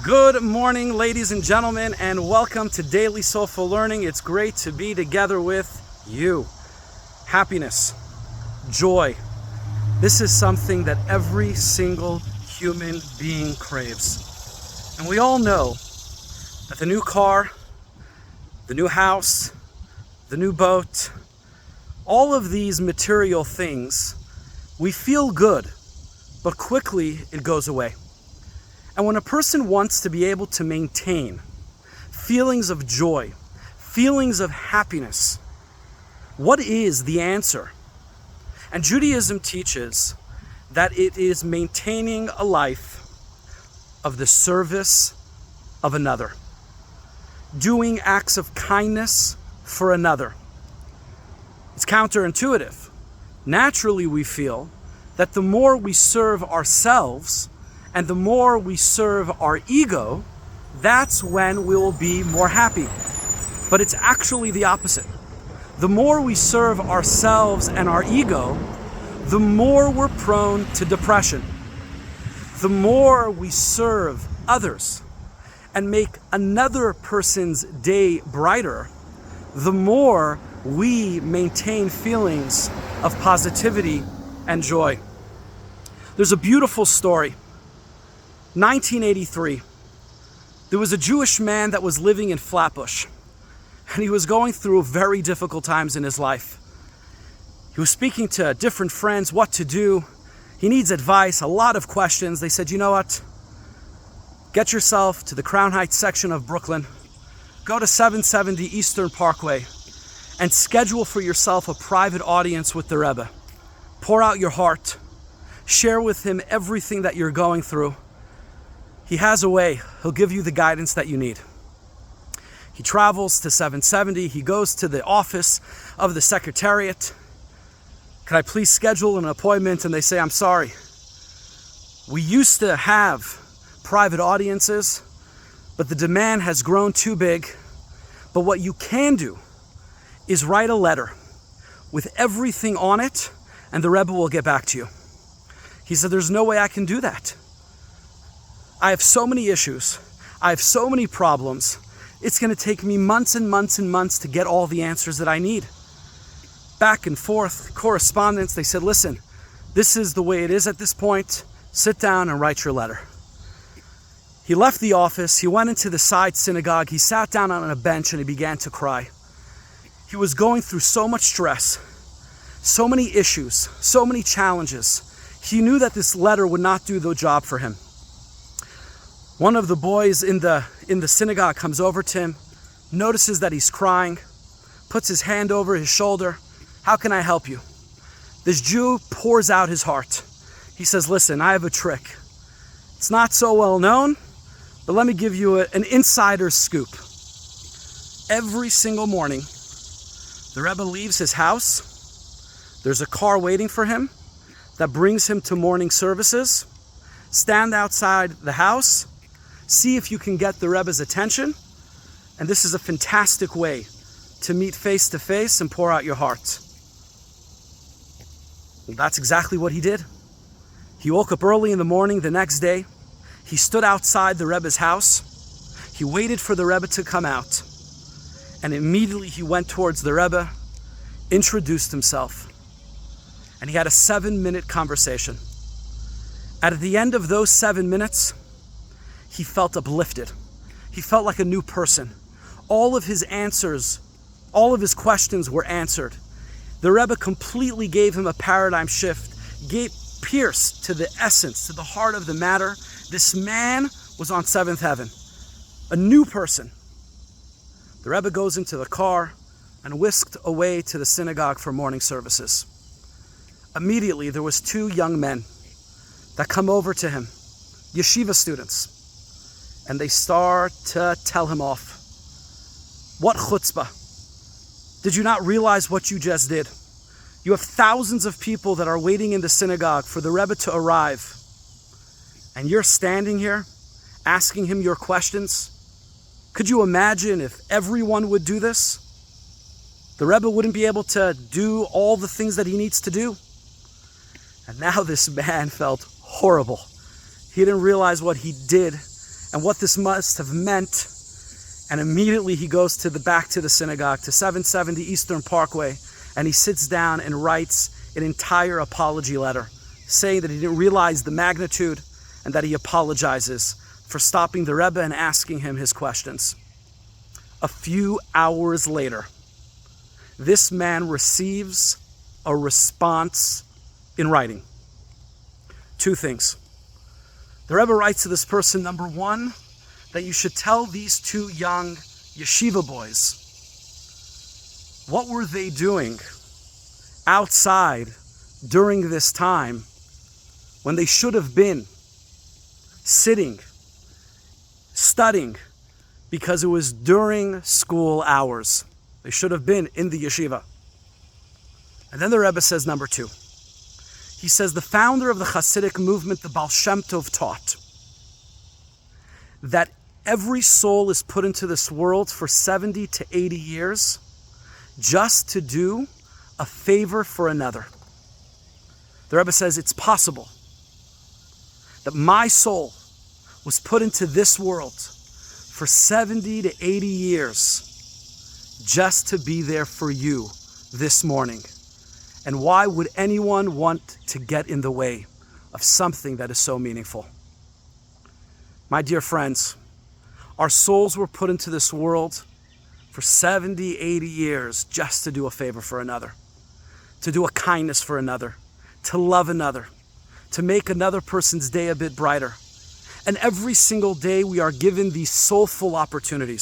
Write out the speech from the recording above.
Good morning, ladies and gentlemen, and welcome to Daily Soulful Learning. It's great to be together with you. Happiness, joy. This is something that every single human being craves. And we all know that the new car, the new house, the new boat, all of these material things, we feel good, but quickly it goes away. And when a person wants to be able to maintain feelings of joy, feelings of happiness, what is the answer? And Judaism teaches that it is maintaining a life of the service of another, doing acts of kindness for another. It's counterintuitive. Naturally, we feel that the more we serve ourselves and the more we serve our ego, that's when we'll be more happy. But it's actually the opposite. The more we serve ourselves and our ego, the more we're prone to depression. The more we serve others and make another person's day brighter, the more we maintain feelings of positivity and joy. There's a beautiful story. 1983, there was a Jewish man that was living in Flatbush, and he was going through very difficult times in his life. He was speaking to different friends what to do. He needs advice, a lot of questions. They said, you know what? Get yourself to the Crown Heights section of Brooklyn, go to 770 Eastern Parkway, and schedule for yourself a private audience with the Rebbe. Pour out your heart. Share with him everything that you're going through. He has a way. He'll give you the guidance that you need. He travels to 770. He goes to the office of the secretariat. Can I please schedule an appointment? And they say, I'm sorry. We used to have private audiences, but the demand has grown too big. But what you can do is write a letter with everything on it, and the Rebbe will get back to you. He said, there's no way I can do that. I have so many issues. I have so many problems. It's going to take me months and months and months to get all the answers that I need. Back and forth, correspondence. They said, listen, this is the way it is at this point. Sit down and write your letter. He left the office. He went into the side synagogue. He sat down on a bench and he began to cry. He was going through so much stress, so many issues, so many challenges. He knew that this letter would not do the job for him. One of the boys in the synagogue comes over to him, notices that he's crying, puts his hand over his shoulder. How can I help you? This Jew pours out his heart. He says, listen, I have a trick. It's not so well known, but let me give you an insider's scoop. Every single morning, the Rebbe leaves his house. There's a car waiting for him that brings him to morning services. Stand outside the house. See if you can get the Rebbe's attention. And this is a fantastic way to meet face to face and pour out your heart. Well, that's exactly what he did. He woke up early in the morning the next day. He stood outside the Rebbe's house. He waited for the Rebbe to come out. And immediately he went towards the Rebbe, introduced himself, and he had a 7-minute conversation. At the end of those 7 minutes, he felt uplifted. He felt like a new person. All of his answers, all of his questions were answered. The Rebbe completely gave him a paradigm shift, pierced to the essence, to the heart of the matter. This man was on seventh heaven, a new person. The Rebbe goes into the car and whisked away to the synagogue for morning services. Immediately, there was 2 young men that come over to him, yeshiva students, and they start to tell him off. What chutzpah? Did you not realize what you just did? You have thousands of people that are waiting in the synagogue for the Rebbe to arrive, and you're standing here asking him your questions. Could you imagine if everyone would do this? The Rebbe wouldn't be able to do all the things that he needs to do. And now this man felt horrible. He didn't realize what he did and what this must have meant. And immediately he goes back to the synagogue, to 770 Eastern Parkway, and he sits down and writes an entire apology letter, saying that he didn't realize the magnitude and that he apologizes for stopping the Rebbe and asking him his questions. A few hours later, this man receives a response in writing. Two things. The Rebbe writes to this person, number one, that you should tell these two young yeshiva boys, what were they doing outside during this time when they should have been sitting, studying, because it was during school hours. They should have been in the yeshiva. And then the Rebbe says number two. He says the founder of the Hasidic movement, the Baal Shem Tov, taught that every soul is put into this world for 70 to 80 years just to do a favor for another. The Rebbe says it's possible that my soul was put into this world for 70 to 80 years just to be there for you this morning. And why would anyone want to get in the way of something that is so meaningful? My dear friends, our souls were put into this world for 70, 80 years just to do a favor for another, to do a kindness for another, to love another, to make another person's day a bit brighter. And every single day we are given these soulful opportunities.